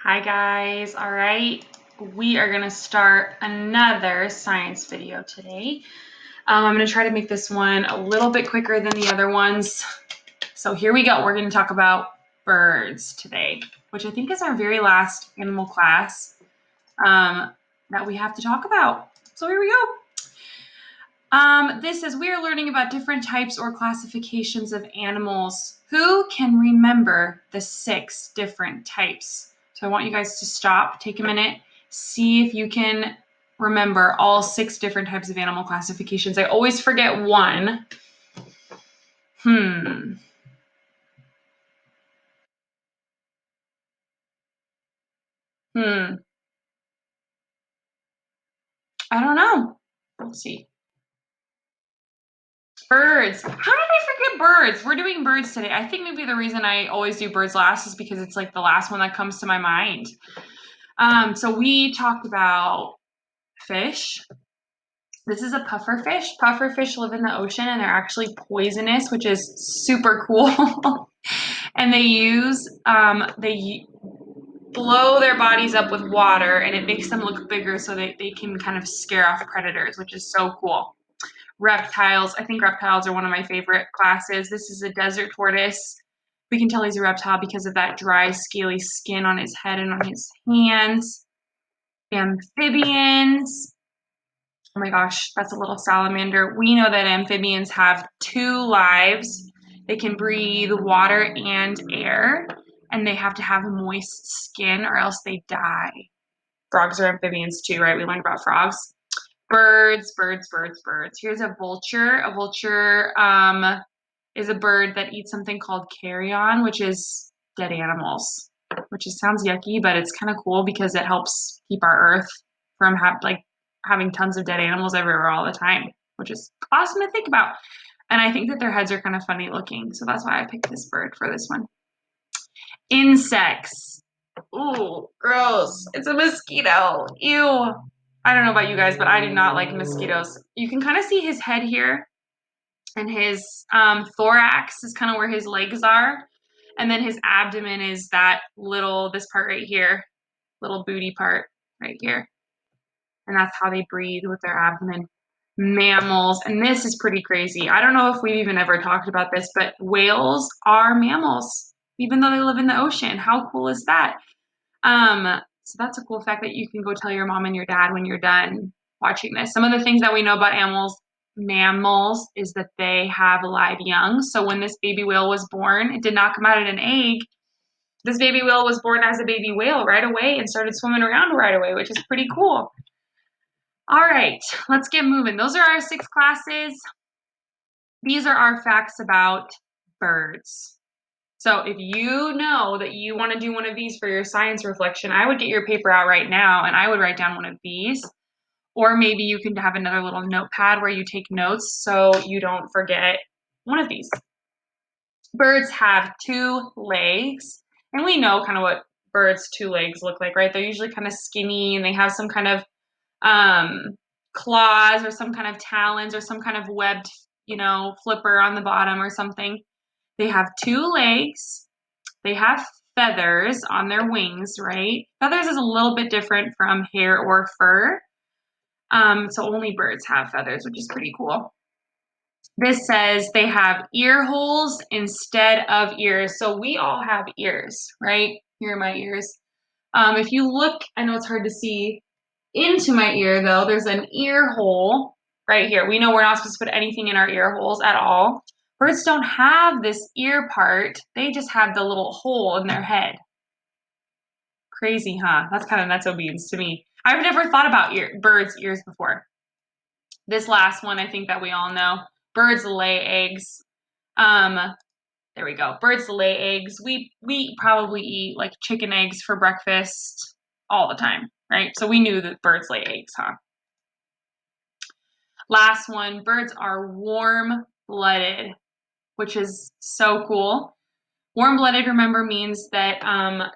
Hi guys, all right. We are gonna start another science video today. I'm gonna try to make this one a little bit quicker than the other ones. So here we go. We're gonna talk about birds today, which I think is our very last animal class that we have to talk about. So here we go. This is, we are learning about different types or classifications of animals. Who can remember the 6 different types? So I want you guys to stop, take a minute, see if you can remember all 6 different types of animal classifications. I always forget one. I don't know. Let's see. Birds. How did I forget birds? We're doing birds today. I think maybe the reason I always do birds last is because it's like the last one that comes to my mind. So we talked about fish. This is a puffer fish. Puffer fish live in the ocean and they're actually poisonous, which is super cool. And they blow their bodies up with water and it makes them look bigger so they can kind of scare off predators, which is so cool. Reptiles. I think reptiles are one of my favorite classes. This is a desert tortoise. We can tell he's a reptile because of that dry, scaly skin on his head and on his hands. Amphibians. Oh my gosh, that's a little salamander. We know that amphibians have 2 lives. They can breathe water and air, and they have to have moist skin or else they die. Frogs are amphibians too, right? We learned about frogs. Birds. Here's a vulture. A vulture is a bird that eats something called carrion, which is dead animals, which sounds yucky, but it's kind of cool because it helps keep our earth from having tons of dead animals everywhere all the time, which is awesome to think about. And I think that their heads are kind of funny looking, so that's why I picked this bird for this one. Insects. Ooh, gross. It's a mosquito. Ew. I don't know about you guys, but I do not like mosquitoes. You can kind of see his head here, and his thorax is kind of where his legs are. And then his abdomen is this part right here, little booty part right here. And that's how they breathe, with their abdomen. Mammals, and this is pretty crazy. I don't know if we've even ever talked about this, but whales are mammals, even though they live in the ocean. How cool is that? So that's a cool fact that you can go tell your mom and your dad when you're done watching this. Some of the things that we know about mammals is that they have live young. So when this baby whale was born, it did not come out of an egg. This baby whale was born as a baby whale right away and started swimming around right away, which is pretty cool. All right, let's get moving. Those are our 6 classes. These are our facts about birds. So if you know that you want to do one of these for your science reflection, I would get your paper out right now and I would write down one of these. Or maybe you can have another little notepad where you take notes so you don't forget one of these. Birds have 2 legs, and we know kind of what birds' 2 legs look like, right? They're usually kind of skinny and they have some kind of claws or some kind of talons or some kind of webbed, flipper on the bottom or something. They have 2 legs. They have feathers on their wings, right? Feathers is a little bit different from hair or fur. So only birds have feathers, which is pretty cool. This says they have ear holes instead of ears. So we all have ears, right? Here are my ears. If you look, I know it's hard to see into my ear though, there's an ear hole right here. We know we're not supposed to put anything in our ear holes at all. Birds don't have this ear part. They just have the little hole in their head. Crazy, huh? That's kind of nutso beans to me. I've never thought about birds' ears before. This last one, I think that we all know. Birds lay eggs. There we go. Birds lay eggs. We probably eat like chicken eggs for breakfast all the time, right? So we knew that birds lay eggs, huh? Last one, birds are warm-blooded, which is so cool. Warm-blooded, remember, means that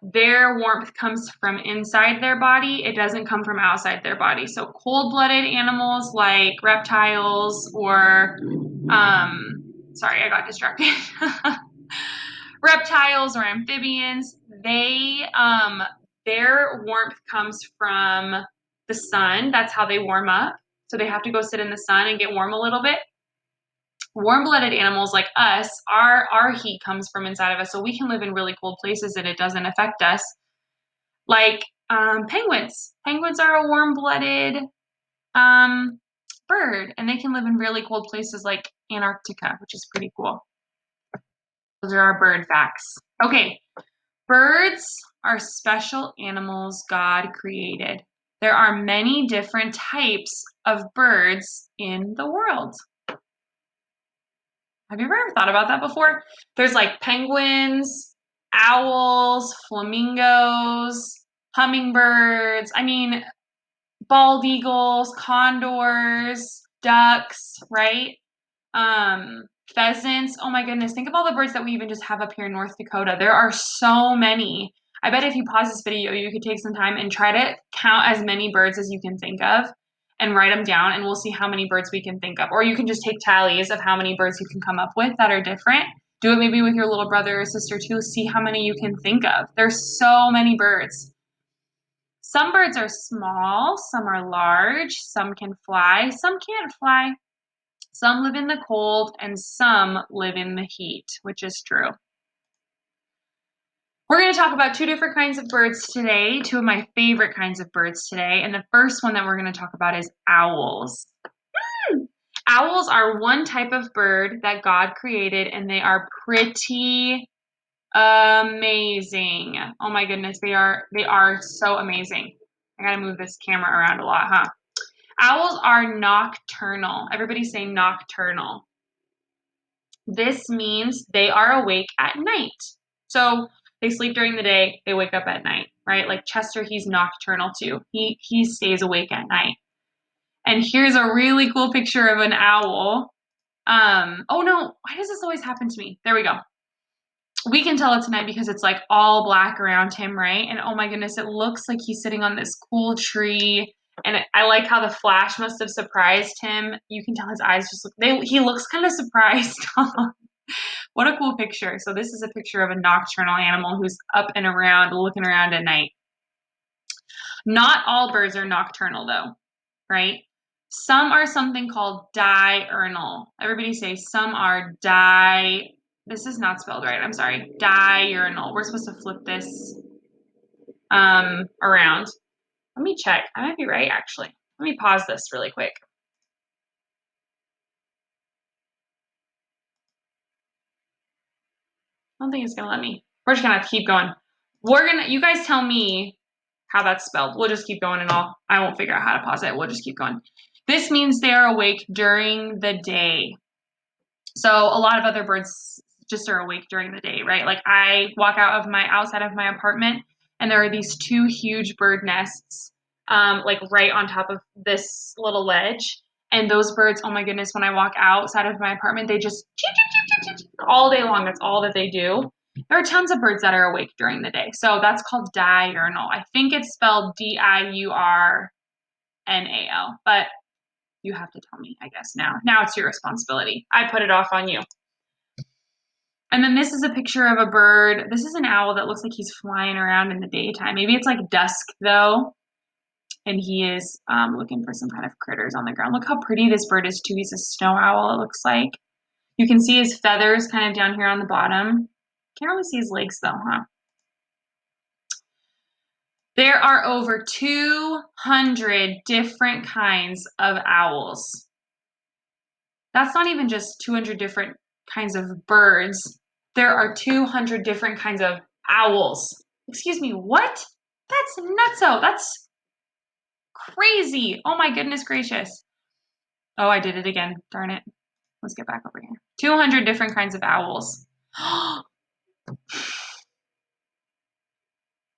their warmth comes from inside their body. It doesn't come from outside their body. So cold-blooded animals like reptiles or, sorry, I got distracted. Reptiles or amphibians, they their warmth comes from the sun. That's how they warm up. So they have to go sit in the sun and get warm a little bit. Warm-blooded animals like us, our heat comes from inside of us, so we can live in really cold places and it doesn't affect us. Like penguins. Penguins are a warm-blooded bird, and they can live in really cold places like Antarctica, which is pretty cool. Those are our bird facts. Okay, birds are special animals God created. There are many different types of birds in the world. Have you ever thought about that before? There's like penguins, owls, flamingos, hummingbirds. I mean, bald eagles, condors, ducks, right? Pheasants. Oh my goodness. Think of all the birds that we even just have up here in North Dakota. There are so many. I bet if you pause this video, you could take some time and try to count as many birds as you can think of and write them down, and we'll see how many birds we can think of. Or you can just take tallies of how many birds you can come up with that are different. Do it maybe with your little brother or sister too. See how many you can think of. There's so many birds. Some birds are small, some are large, some can fly, some can't fly. Some live in the cold and some live in the heat, which is true. We're going to talk about two different kinds of birds today, two of my favorite kinds of birds today. And the first one that we're going to talk about is owls. Owls are one type of bird that God created, and they are pretty amazing. Oh my goodness, they are so amazing. I got to move this camera around a lot, huh? Owls are nocturnal. Everybody say nocturnal. This means they are awake at night. So they sleep during the day, they wake up at night, right? Like Chester, he's nocturnal too. He stays awake at night. And here's a really cool picture of an owl. Oh no, why does this always happen to me? There we go. We can tell it tonight because it's like all black around him, right? And oh my goodness, it looks like he's sitting on this cool tree. And I like how the flash must have surprised him. You can tell his eyes just look, he looks kind of surprised. What a cool picture. So this is a picture of a nocturnal animal who's up and around, looking around at night. Not all birds are nocturnal though, right? Some are something called diurnal. Everybody say some are this is not spelled right, I'm sorry. Diurnal. We're supposed to flip this around. Let me check. I might be right actually. Let me pause this really quick. I don't think it's gonna let me. We're just gonna have to keep going. You guys tell me how that's spelled. We'll just keep going and I won't figure out how to pause it. We'll just keep going. This means they are awake during the day. So a lot of other birds just are awake during the day, right? Like I walk outside of my apartment and there are these two huge bird nests, like right on top of this little ledge. And those birds, oh my goodness, when I walk outside of my apartment, they just all day long. That's all that they do. There are tons of birds that are awake during the day. So that's called diurnal. I think it's spelled Diurnal, but you have to tell me, I guess, now. Now it's your responsibility. I put it off on you. And then this is a picture of a bird. This is an owl that looks like he's flying around in the daytime. Maybe it's like dusk, though. And he is looking for some kind of critters on the ground. Look how pretty this bird is, too. He's a snow owl, it looks like. You can see his feathers kind of down here on the bottom. Can't really see his legs, though, huh? There are over 200 different kinds of owls. That's not even just 200 different kinds of birds. There are 200 different kinds of owls. Excuse me, what? That's nutso. That's crazy. Oh my goodness gracious. Oh, I did it again. Darn it. Let's get back over here. 200 different kinds of owls.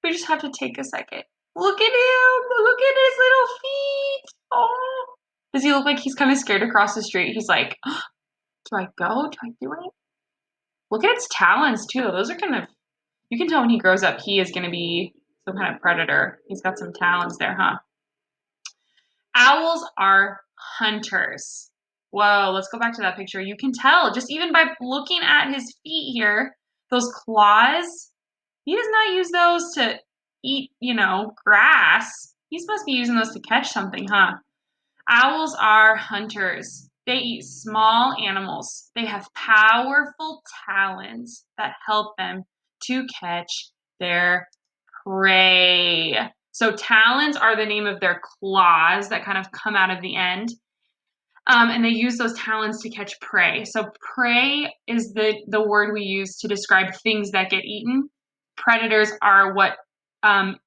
We just have to take a second. Look at him. Look at his little feet. Oh. Does he look like he's kind of scared to cross the street? He's like, do I go? Do I do it? Look at its talons, too. Those are kind of, you can tell when he grows up, he is going to be some kind of predator. He's got some talons there, huh? Owls are hunters. Whoa, let's go back to that picture. You can tell, just even by looking at his feet here, those claws, he does not use those to eat, grass. He's supposed to be using those to catch something, huh? Owls are hunters. They eat small animals. They have powerful talons that help them to catch their prey. So talons are the name of their claws that kind of come out of the end. And they use those talons to catch prey. So prey is the word we use to describe things that get eaten. Predators are what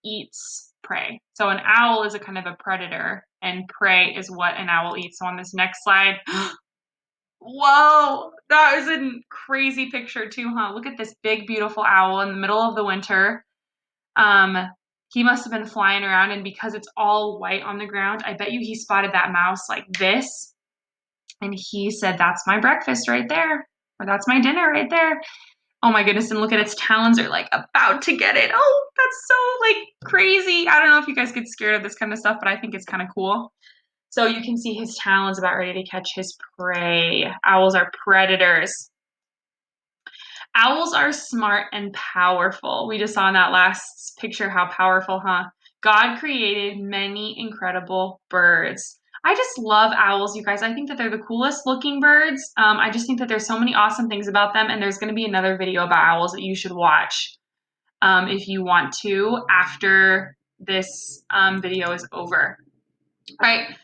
eats prey. So an owl is a kind of a predator, and prey is what an owl eats. So on this next slide, whoa, that is a crazy picture too, huh? Look at this big, beautiful owl in the middle of the winter. Um, he must have been flying around, and because it's all white on the ground, I bet you he spotted that mouse like this. And he said, that's my breakfast right there, or that's my dinner right there. Oh my goodness, and look at its talons are like about to get it. Oh, that's so like crazy. I don't know if you guys get scared of this kind of stuff, but I think it's kind of cool. So you can see his talons about ready to catch his prey. Owls are predators. Owls are smart and powerful. We just saw in that last picture how powerful, huh? God created many incredible birds. I just love owls, you guys. I think that they're the coolest looking birds. I just think that there's so many awesome things about them, and there's going to be another video about owls that you should watch if you want to after this video is over. All right,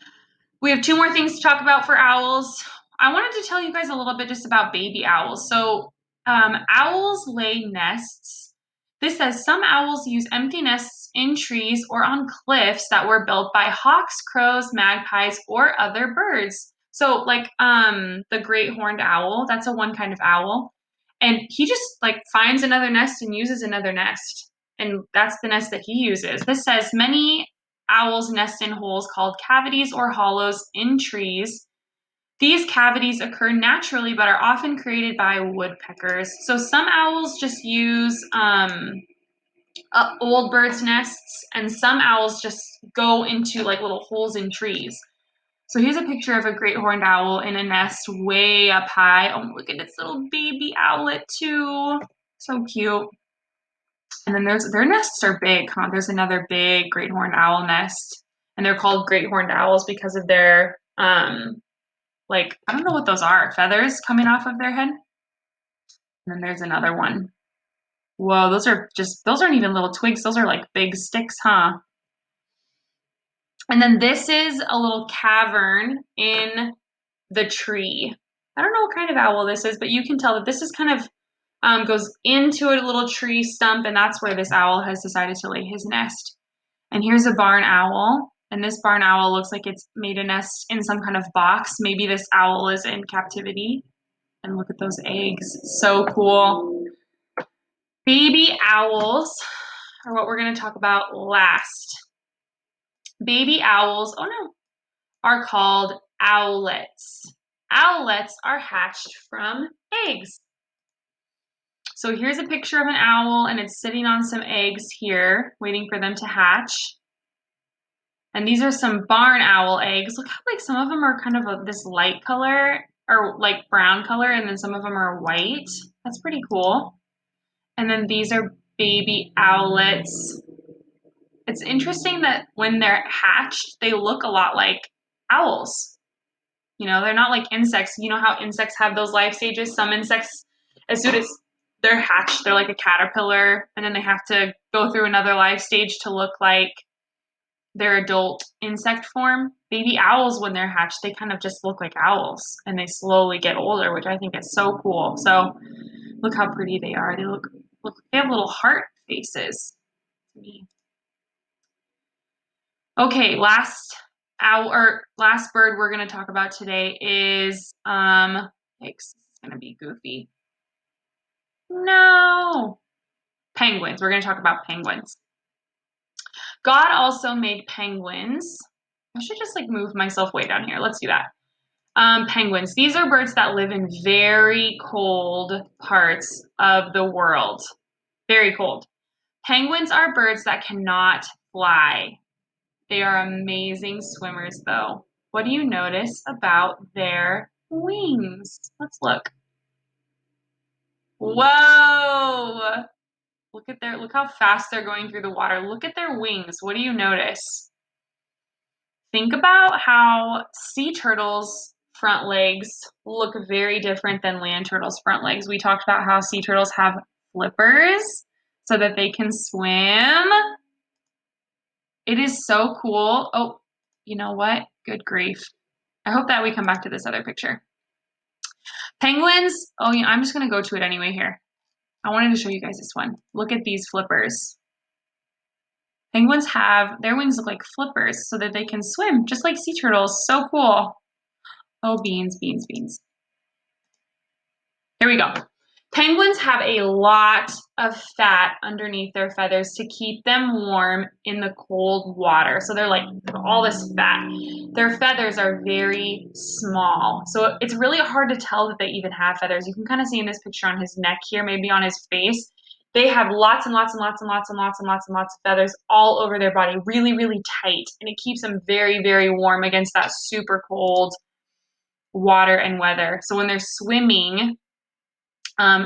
we have two more things to talk about for owls. I wanted to tell you guys a little bit just about baby owls. So owls lay nests. This says some owls use empty nests in trees or on cliffs that were built by hawks, crows, magpies, or other birds. So like the great horned owl, that's a one kind of owl. And he just like finds another nest and uses another nest. And that's the nest that he uses. This says many owls nest in holes called cavities or hollows in trees. These cavities occur naturally but are often created by woodpeckers. So some owls just use old birds' nests, and some owls just go into like little holes in trees. So here's a picture of a great horned owl in a nest way up high. Oh, look at its little baby owlet too. So cute. And then their nests are big, huh? There's another big great horned owl nest. And they're called great horned owls because of their like, I don't know what those are, feathers coming off of their head. And then there's another one. Whoa, those aren't even little twigs. Those are like big sticks, huh? And then this is a little cavern in the tree. I don't know what kind of owl this is, but you can tell that this is kind of goes into a little tree stump, and that's where this owl has decided to lay his nest. And here's a barn owl, and this barn owl looks like it's made a nest in some kind of box. Maybe this owl is in captivity. And look at those eggs. So cool. Baby owls are what we're going to talk about last. Baby owls, oh no, are called owlets. Owlets are hatched from eggs. So here's a picture of an owl, and it's sitting on some eggs here, waiting for them to hatch. And these are some barn owl eggs. Look how like some of them are kind of this light color or like brown color, and then some of them are white. That's pretty cool. And then these are baby owlets. It's interesting that when they're hatched, they look a lot like owls. They're not like insects. You know how insects have those life stages? Some insects, as soon as they're hatched, they're like a caterpillar, and then they have to go through another life stage to look like their adult insect form. Baby owls, when they're hatched, they kind of just look like owls, and they slowly get older, which I think is so cool. So look how pretty they are. They have little heart faces to me. Okay, last bird we're going to talk about today is it's going to be goofy. No. Penguins. We're going to talk about penguins. God also made penguins. I should just like move myself way down here. Let's do that. Penguins. These are birds that live in very cold parts of the world. Very cold. Penguins are birds that cannot fly. They are amazing swimmers, though. What do you notice about their wings? Let's look. Whoa! Look how fast they're going through the water. Look at their wings. What do you notice? Think about how sea turtles' front legs look very different than land turtles' front legs. We talked about how sea turtles have flippers so that they can swim. It is so cool. Oh, you know what? Good grief. I hope that we come back to this other picture. Penguins, oh yeah, I'm just gonna go to it anyway here. I wanted to show you guys this one. Look at these flippers. Penguins have, their wings look like flippers so that they can swim, just like sea turtles. So cool. Oh, beans, beans, beans. Here we go. Penguins have a lot of fat underneath their feathers to keep them warm in the cold water. So they're like all this fat. Their feathers are very small. So it's really hard to tell that they even have feathers. You can kind of see in this picture on his neck here, maybe on his face. They have lots and lots and lots and lots and lots and lots and lots of feathers all over their body, really, really tight. And it keeps them very, very warm against that super cold water and weather. So when they're swimming,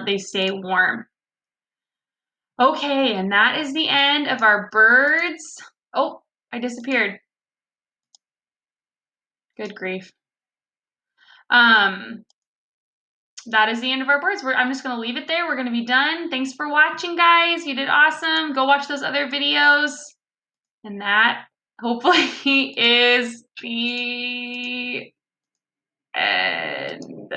they stay warm. Okay, and that is the end of our birds. Oh, I disappeared. Good grief. That is the end of our birds. I'm just going to leave it there. We're going to be done. Thanks for watching, guys. You did awesome. Go watch those other videos. And that hopefully is the end.